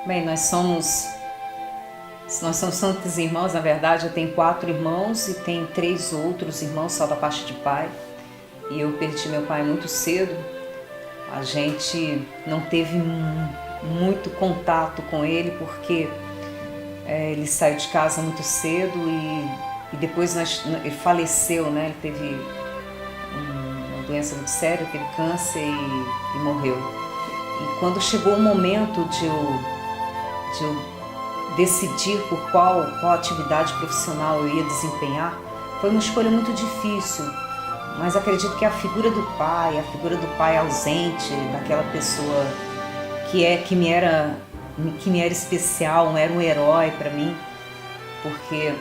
Bem, nós somos tantos irmãos. Na verdade eu tenho 4 irmãos e tenho 3 outros irmãos só da parte de pai. E eu perdi meu pai muito cedo. A gente não teve muito contato com ele porque ele saiu de casa muito cedo e depois ele faleceu, né? Ele teve uma doença muito séria, teve câncer e morreu. E quando chegou o momento de eu decidir por qual atividade profissional eu ia desempenhar, foi uma escolha muito difícil, mas acredito que a figura do pai ausente, daquela pessoa que me era especial, era um herói para mim, porque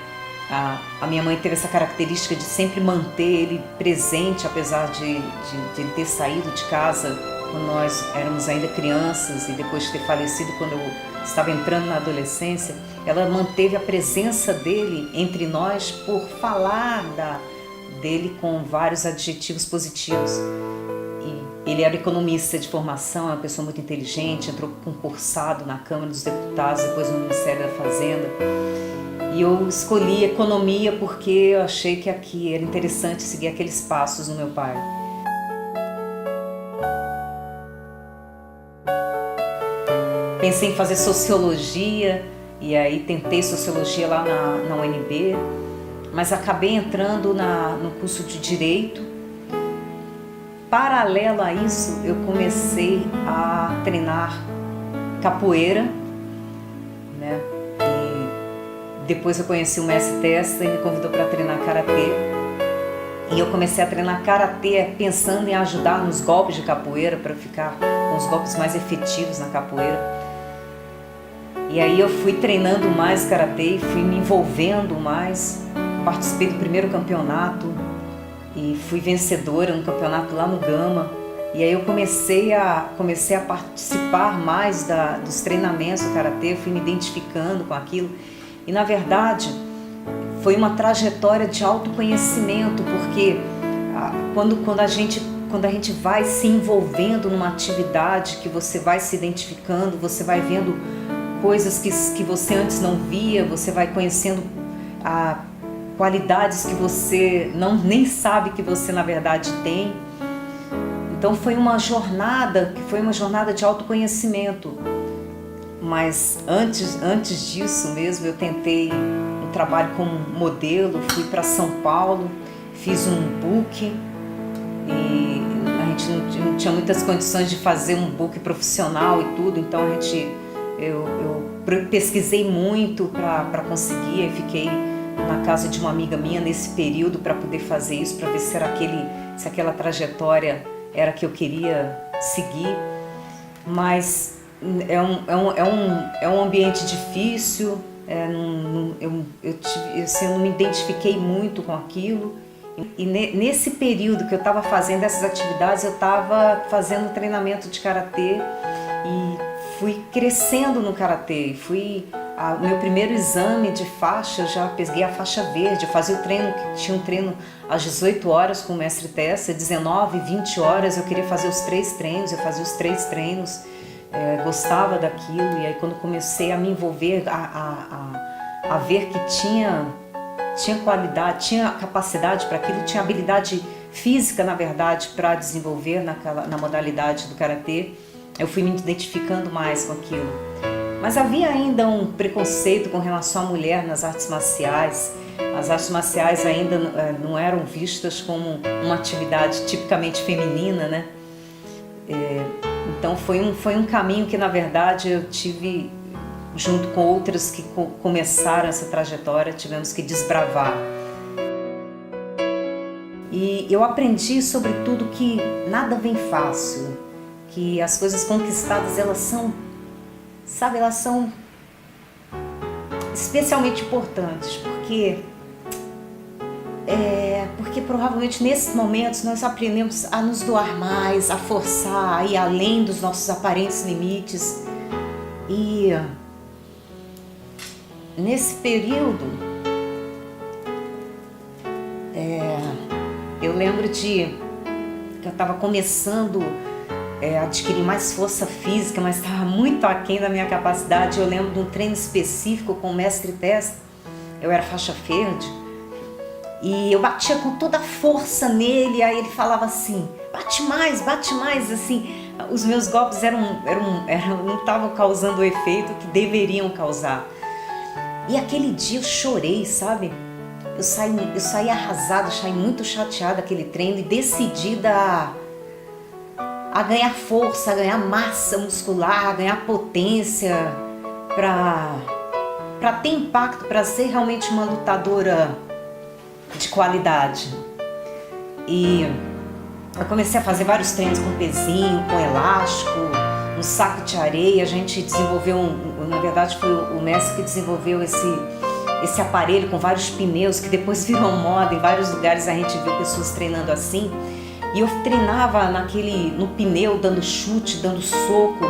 a minha mãe teve essa característica de sempre manter ele presente, apesar de ele ter saído de casa quando nós éramos ainda crianças e depois de ter falecido quando eu estava entrando na adolescência. Ela manteve a presença dele entre nós por falar dele com vários adjetivos positivos. E ele era economista de formação, é uma pessoa muito inteligente, entrou concursado na Câmara dos Deputados, depois no Ministério da Fazenda. E eu escolhi economia porque eu achei que aqui era interessante seguir aqueles passos no meu pai. Pensei em fazer sociologia e aí tentei sociologia lá na UNB, mas acabei entrando no curso de Direito. Paralelo a isso, eu comecei a treinar capoeira, né? E depois eu conheci o mestre Testa e me convidou para treinar karatê. E eu comecei a treinar karatê pensando em ajudar nos golpes de capoeira, para ficar com os golpes mais efetivos na capoeira. E aí eu fui treinando mais karatê, fui me envolvendo mais, participei do primeiro campeonato e fui vencedora no campeonato lá no Gama. E aí eu comecei a participar mais dos treinamentos do karatê, fui me identificando com aquilo. E na verdade foi uma trajetória de autoconhecimento, porque quando a gente vai se envolvendo numa atividade, que você vai se identificando, você vai vendo coisas que você antes não via, você vai conhecendo qualidades que você nem sabe que você na verdade tem. Então foi uma jornada de autoconhecimento. Mas antes disso mesmo, eu tentei um trabalho como modelo, fui para São Paulo, fiz um book e a gente não tinha muitas condições de fazer um book profissional e tudo, então eu pesquisei muito para conseguir, e fiquei na casa de uma amiga minha nesse período para poder fazer isso, para ver se aquela trajetória era que eu queria seguir. Mas é um ambiente difícil, eu não me identifiquei muito com aquilo. E nesse período que eu estava fazendo essas atividades, eu estava fazendo treinamento de karatê e fui crescendo no karatê. O meu primeiro exame de faixa, eu já peguei a faixa verde. Eu fazia o treino, que tinha um treino às 18 horas com o mestre Tessa, 19, 20 horas eu queria fazer os 3 treinos, eu fazia os 3 treinos, gostava daquilo. E aí quando comecei a me envolver, a ver que tinha qualidade, tinha capacidade para aquilo, tinha habilidade física, na verdade, para desenvolver na modalidade do karatê, eu fui me identificando mais com aquilo. Mas havia ainda um preconceito com relação à mulher nas artes marciais. As artes marciais ainda não eram vistas como uma atividade tipicamente feminina, né? Então foi um caminho que, na verdade, eu tive, junto com outras que começaram essa trajetória, tivemos que desbravar. E eu aprendi, sobretudo, que nada vem fácil, que as coisas conquistadas, elas são especialmente importantes, porque provavelmente nesses momentos nós aprendemos a nos doar mais, a forçar, a ir além dos nossos aparentes limites. E nesse período, eu lembro que eu estava começando adquirir mais força física, mas estava muito aquém da minha capacidade. Eu lembro de um treino específico com o mestre Testa, eu era faixa verde, e eu batia com toda a força nele, aí ele falava assim, bate mais, assim, os meus golpes não estavam causando o efeito que deveriam causar. E aquele dia eu chorei, sabe? Eu saí arrasada, saí muito chateada daquele treino e decidida a ganhar força, a ganhar massa muscular, a ganhar potência, para ter impacto, para ser realmente uma lutadora de qualidade. E eu comecei a fazer vários treinos com pezinho, com elástico, um saco de areia. A gente desenvolveu, na verdade foi o mestre que desenvolveu esse aparelho com vários pneus, que depois virou moda. Em vários lugares a gente viu pessoas treinando assim. E eu treinava no pneu, dando chute, dando soco.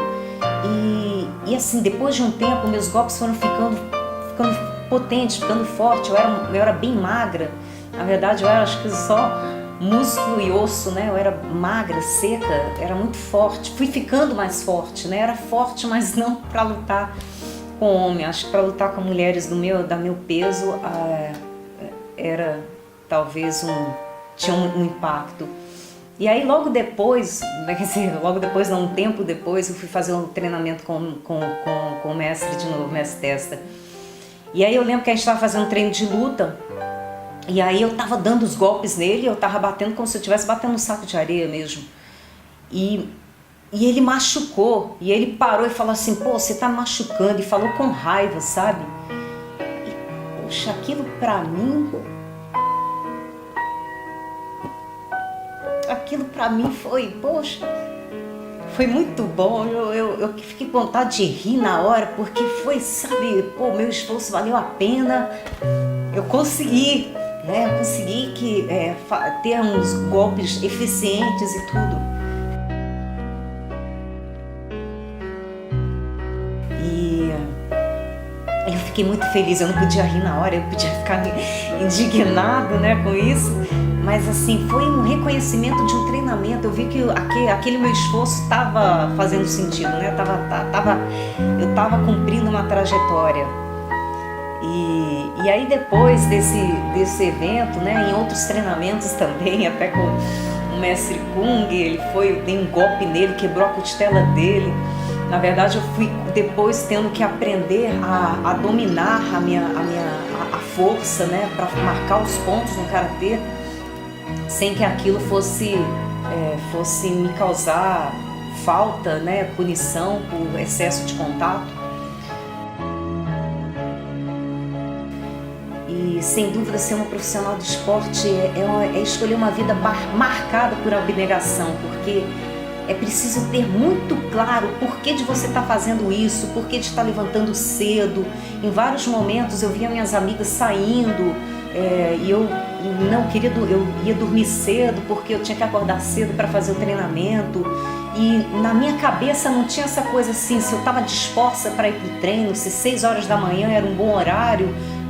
E assim, depois de um tempo, meus golpes foram ficando potentes, ficando fortes. Eu era bem magra. Na verdade, eu era, acho que só músculo e osso, né? Eu era magra, seca, era muito forte. Fui ficando mais forte, né? Era forte, mas não para lutar com homem. Acho que para lutar com mulheres do meu peso, era talvez tinha um impacto. E aí logo depois, um tempo depois, eu fui fazer um treinamento com o mestre de novo, o mestre Testa. E aí eu lembro que a gente estava fazendo um treino de luta, e aí eu estava dando os golpes nele, eu estava batendo como se eu estivesse batendo um saco de areia mesmo. E ele machucou, e ele parou e falou assim, pô, você tá machucando, e falou com raiva, sabe? E, poxa, aquilo pra mim foi, poxa, foi muito bom. Eu fiquei com vontade de rir na hora, porque foi, sabe, pô, meu esforço valeu a pena. Eu consegui, né? Eu consegui ter uns golpes eficientes e tudo. E eu fiquei muito feliz. Eu não podia rir na hora, eu podia ficar indignada, né, com isso. Mas assim, foi um reconhecimento de um treinamento. Eu vi que aquele meu esforço estava fazendo sentido, né? Eu estava cumprindo uma trajetória. E aí depois desse evento, né, em outros treinamentos também, até com o mestre Kung, eu dei um golpe nele, quebrou a costela dele. Na verdade, eu fui depois tendo que aprender a dominar a força, né, para marcar os pontos no karatê, sem que aquilo fosse me causar falta, né, punição por excesso de contato. E sem dúvida, ser uma profissional do esporte é escolher uma vida marcada por abnegação, porque é preciso ter muito claro o porquê de você estar fazendo isso, o porquê de estar levantando cedo. Em vários momentos eu via minhas amigas saindo e eu ia dormir cedo porque eu tinha que acordar cedo para fazer o treinamento. E na minha cabeça não tinha essa coisa assim, se eu estava disposta para ir para o treino, se 6 horas da manhã era um bom horário.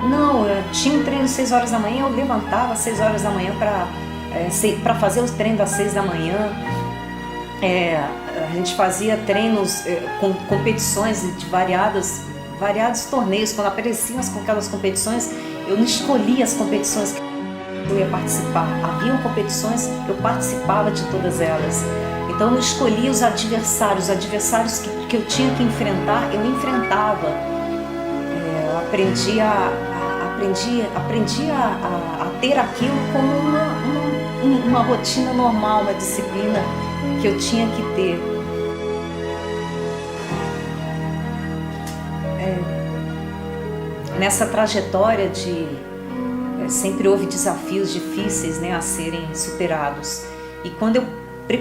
Não, eu tinha um treino às 6 horas da manhã, eu levantava às 6 horas da manhã para fazer os treinos às 6 da manhã. A gente fazia treinos com competições de variados torneios. Quando apareciam aquelas competições, eu não escolhia as competições que eu ia participar. Haviam competições, eu participava de todas elas. Então eu não escolhia os adversários que eu tinha que enfrentar, eu enfrentava. Eu aprendi a ter aquilo como uma rotina normal, uma disciplina que eu tinha que ter. Nessa trajetória sempre houve desafios difíceis, né, a serem superados. E quando eu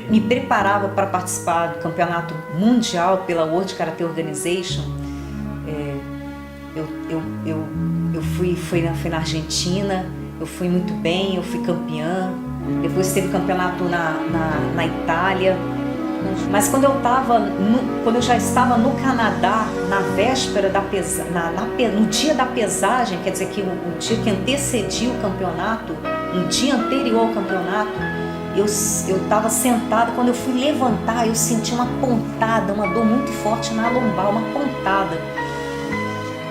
me preparava para participar do campeonato mundial pela World Karate Organization, eu fui na Argentina, eu fui muito bem, eu fui campeã. Depois teve campeonato na Itália. Mas quando eu já estava no Canadá, na véspera no dia da pesagem, quer dizer que o dia que antecedia o campeonato, um dia anterior ao campeonato, eu estava sentada, quando eu fui levantar, eu senti uma pontada, uma dor muito forte na lombar, uma pontada.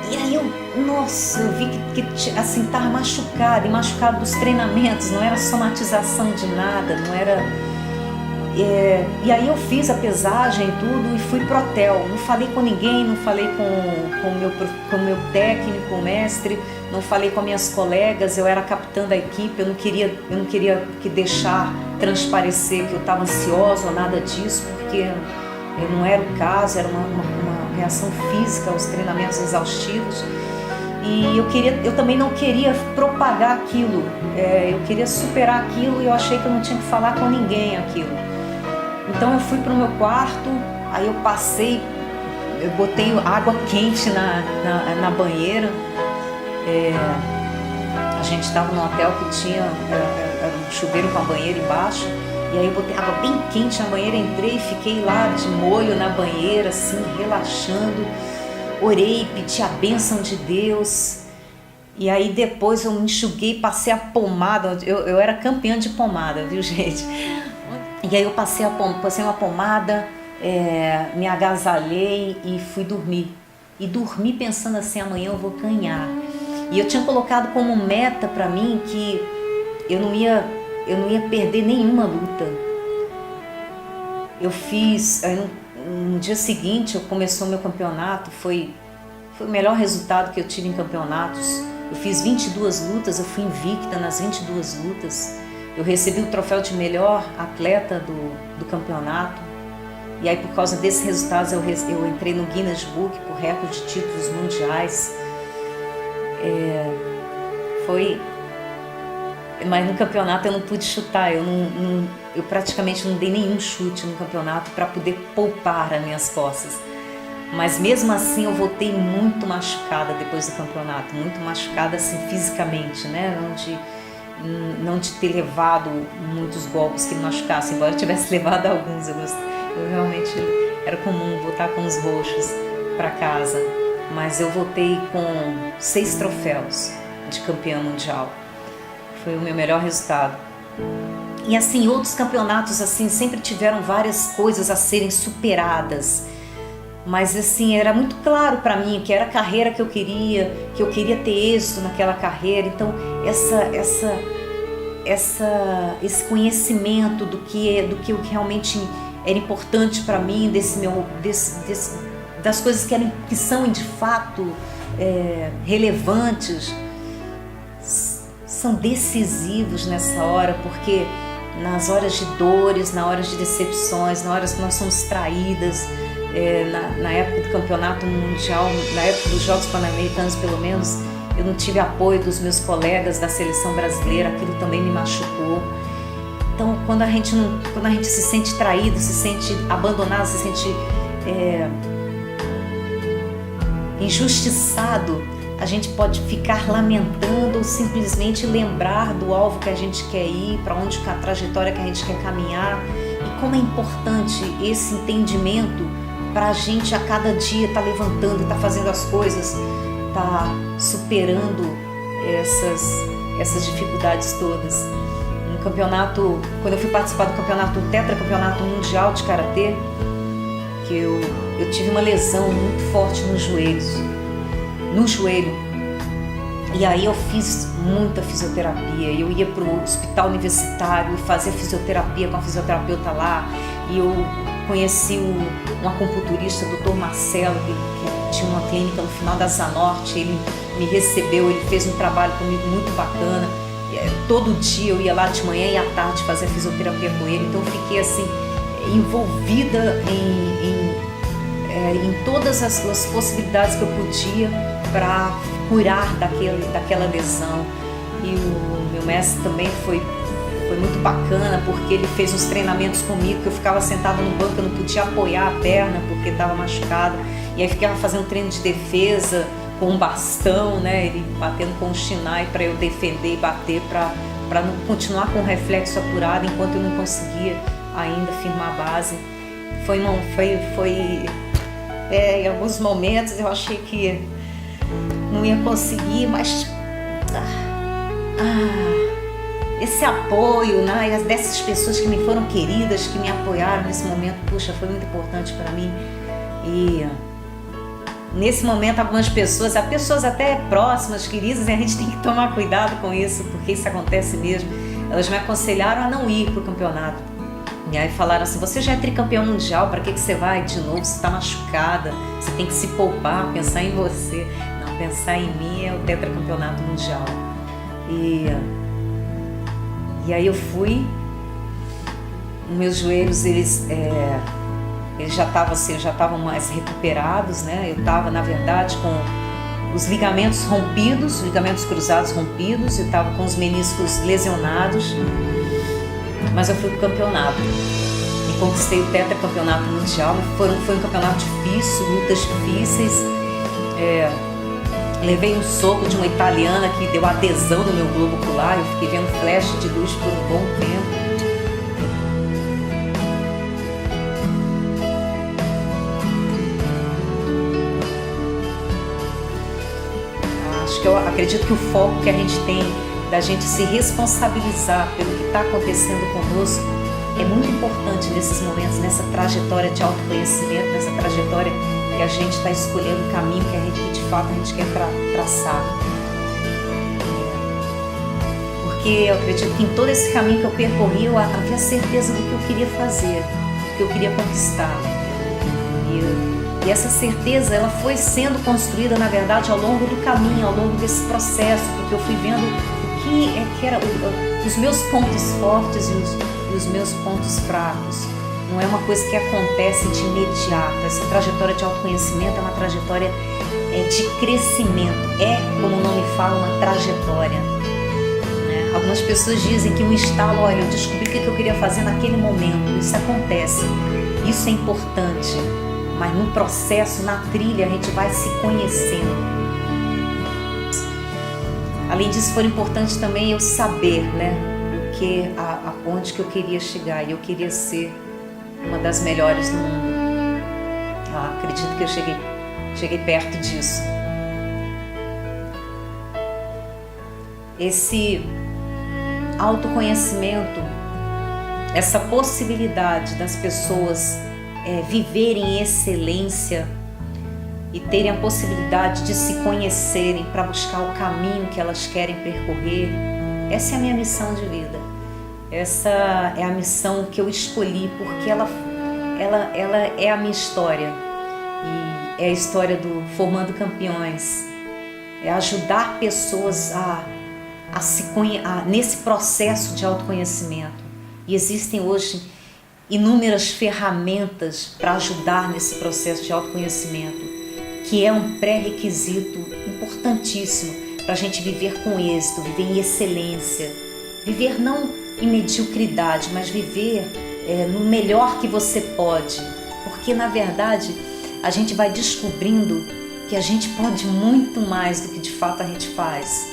E aí eu vi que assim, estava machucada, e machucada dos treinamentos, não era somatização de nada, não era... e aí eu fiz a pesagem e tudo e fui pro hotel. Não falei com ninguém, não falei com o meu técnico, o mestre, não falei com minhas colegas. Eu era capitã da equipe, eu não queria que deixar transparecer que eu estava ansiosa ou nada disso, porque não era o caso, era uma reação física aos treinamentos exaustivos. E eu também não queria propagar aquilo, eu queria superar aquilo, e eu achei que eu não tinha que falar com ninguém aquilo. Então eu fui para o meu quarto, aí eu passei, eu botei água quente na banheira. A gente estava num hotel que tinha um chuveiro com a banheira embaixo, e aí eu botei água bem quente na banheira, entrei e fiquei lá de molho na banheira, assim, relaxando. Orei, pedi a bênção de Deus. E aí depois eu me enxuguei, passei a pomada. Eu era campeã de pomada, viu, gente? E aí eu passei uma pomada, me agasalhei e fui dormir. E dormi pensando assim, amanhã eu vou ganhar. E eu tinha colocado como meta para mim que eu não ia perder nenhuma luta. Eu fiz... No dia seguinte, começou o meu campeonato, foi o melhor resultado que eu tive em campeonatos. Eu fiz 22 lutas, eu fui invicta nas 22 lutas. Eu recebi o troféu de melhor atleta do campeonato. E aí, por causa desses resultados, eu entrei no Guinness Book por recorde de títulos mundiais. Mas no campeonato eu não pude chutar, eu praticamente não dei nenhum chute no campeonato para poder poupar as minhas costas. Mas mesmo assim eu voltei muito machucada depois do campeonato, muito machucada assim fisicamente, né? Não de ter levado muitos golpes que me machucassem, embora eu tivesse levado alguns, eu realmente era comum voltar com os roxos para casa. Mas eu voltei com 6 troféus de campeã mundial. Foi o meu melhor resultado. E assim, outros campeonatos assim sempre tiveram várias coisas a serem superadas. Mas assim, era muito claro para mim que era a carreira que eu queria ter êxito naquela carreira. Então, esse conhecimento do que realmente era importante para mim, das coisas que são de fato relevantes, são decisivos nessa hora, porque nas horas de dores, nas horas de decepções, nas horas que nós somos traídas, na época do campeonato mundial, na época dos Jogos Pan-Americanos pelo menos, eu não tive apoio dos meus colegas da seleção brasileira, aquilo também me machucou. Então, quando a gente se sente traído, se sente abandonado, se sente injustiçado, a gente pode ficar lamentando ou simplesmente lembrar do alvo que a gente quer ir, para onde a trajetória que a gente quer caminhar, e como é importante esse entendimento para a gente a cada dia estar levantando, estar fazendo as coisas, estar superando essas dificuldades todas. No campeonato, quando eu fui participar do campeonato, o tetracampeonato mundial de karatê, que eu tive uma lesão muito forte no joelho. E aí eu fiz muita fisioterapia. Eu ia para o hospital universitário, fazia fisioterapia com a fisioterapeuta lá, e eu conheci um acupunturista, o Dr. Marcelo, que tinha uma clínica no final da Zanorte. Ele me recebeu, ele fez um trabalho comigo muito bacana. Todo dia eu ia lá de manhã e à tarde fazer fisioterapia com ele. Então eu fiquei assim envolvida em todas as possibilidades que eu podia para curar daquela lesão. E o meu mestre também foi muito bacana, porque ele fez uns treinamentos comigo, que eu ficava sentada no banco, eu não podia apoiar a perna porque estava machucada, e aí ficava fazendo treino de defesa com um bastão, né, ele batendo com um shinai para eu defender e bater, para não continuar com o reflexo apurado enquanto eu não conseguia ainda firmar a base. Em alguns momentos eu achei que não ia conseguir, mas esse apoio, né, dessas pessoas que me foram queridas, que me apoiaram nesse momento, puxa, foi muito importante para mim. E nesse momento algumas pessoas até próximas, queridas, a gente tem que tomar cuidado com isso, porque isso acontece mesmo. Elas me aconselharam a não ir para o campeonato. E aí falaram assim, você já é tricampeão mundial, para que você vai de novo? Você está machucada, você tem que se poupar, pensar em você. Não, pensar em mim é o tetracampeonato mundial. E aí eu fui, meus joelhos eles já estavam mais recuperados, né? Eu estava, na verdade, com os ligamentos rompidos, ligamentos cruzados rompidos, eu estava com os meniscos lesionados, mas eu fui para o campeonato e conquistei o tetracampeonato mundial. Foi um campeonato difícil, lutas difíceis. Levei um soco de uma italiana que deu adesão no meu globo ocular, eu fiquei vendo flash de luz por um bom tempo. Eu acredito que o foco que a gente tem da gente se responsabilizar pelo que está acontecendo conosco é muito importante nesses momentos, nessa trajetória de autoconhecimento, nessa trajetória que a gente está escolhendo o caminho que de fato a gente quer traçar. Porque eu acredito que em todo esse caminho que eu percorri, eu havia certeza do que eu queria fazer, do que eu queria conquistar. E essa certeza, ela foi sendo construída, na verdade, ao longo do caminho, ao longo desse processo, porque eu fui vendo o que eram os meus pontos fortes e os meus pontos fracos. Não é uma coisa que acontece de imediato. Essa trajetória de autoconhecimento é uma trajetória de crescimento. É, como o nome fala, uma trajetória. Né? Algumas pessoas dizem que um estalo, olha, eu descobri o que eu queria fazer naquele momento. Isso acontece. Isso é importante. Mas no processo, na trilha, a gente vai se conhecendo. Além disso, foi importante também eu saber, né, onde que eu queria chegar. E eu queria ser uma das melhores do mundo. Acredito que eu cheguei perto disso. Esse autoconhecimento, essa possibilidade das pessoas viverem em excelência e terem a possibilidade de se conhecerem para buscar o caminho que elas querem percorrer. Essa é a minha missão de vida. Essa é a missão que eu escolhi, porque ela é a minha história. E é a história do Formando Campeões. É ajudar pessoas nesse processo de autoconhecimento. E existem hoje inúmeras ferramentas para ajudar nesse processo de autoconhecimento, que é um pré-requisito importantíssimo para a gente viver com êxito, viver em excelência, viver não em mediocridade, mas viver no melhor que você pode, porque na verdade a gente vai descobrindo que a gente pode muito mais do que de fato a gente faz.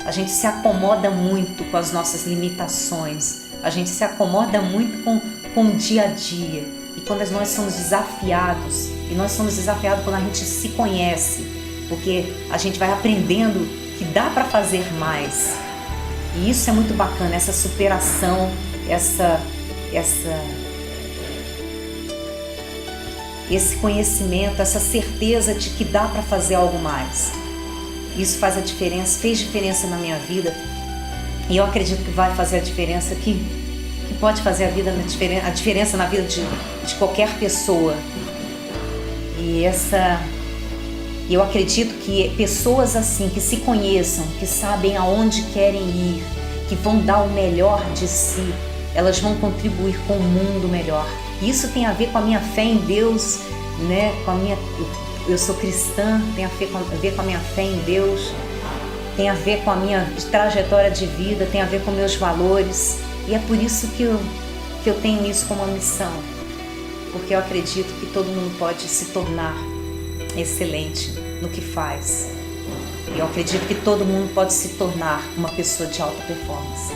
A gente se acomoda muito com as nossas limitações, a gente se acomoda muito com o dia a dia. E quando nós somos desafiados, e nós somos desafiados quando a gente se conhece, porque a gente vai aprendendo que dá para fazer mais. E isso é muito bacana, essa superação, esse conhecimento, essa certeza de que dá para fazer algo mais. Isso faz a diferença, fez diferença na minha vida, e eu acredito que vai fazer a diferença, que pode fazer a diferença na vida de qualquer pessoa. E eu acredito que pessoas assim, que se conheçam, que sabem aonde querem ir, que vão dar o melhor de si, elas vão contribuir com um mundo melhor. Isso tem a ver com a minha fé em Deus, né? Eu sou cristã, tem a ver com a minha fé em Deus, tem a ver com a minha trajetória de vida, tem a ver com meus valores. E é por isso que eu tenho isso como uma missão, porque eu acredito que todo mundo pode se tornar excelente no que faz. E eu acredito que todo mundo pode se tornar uma pessoa de alta performance.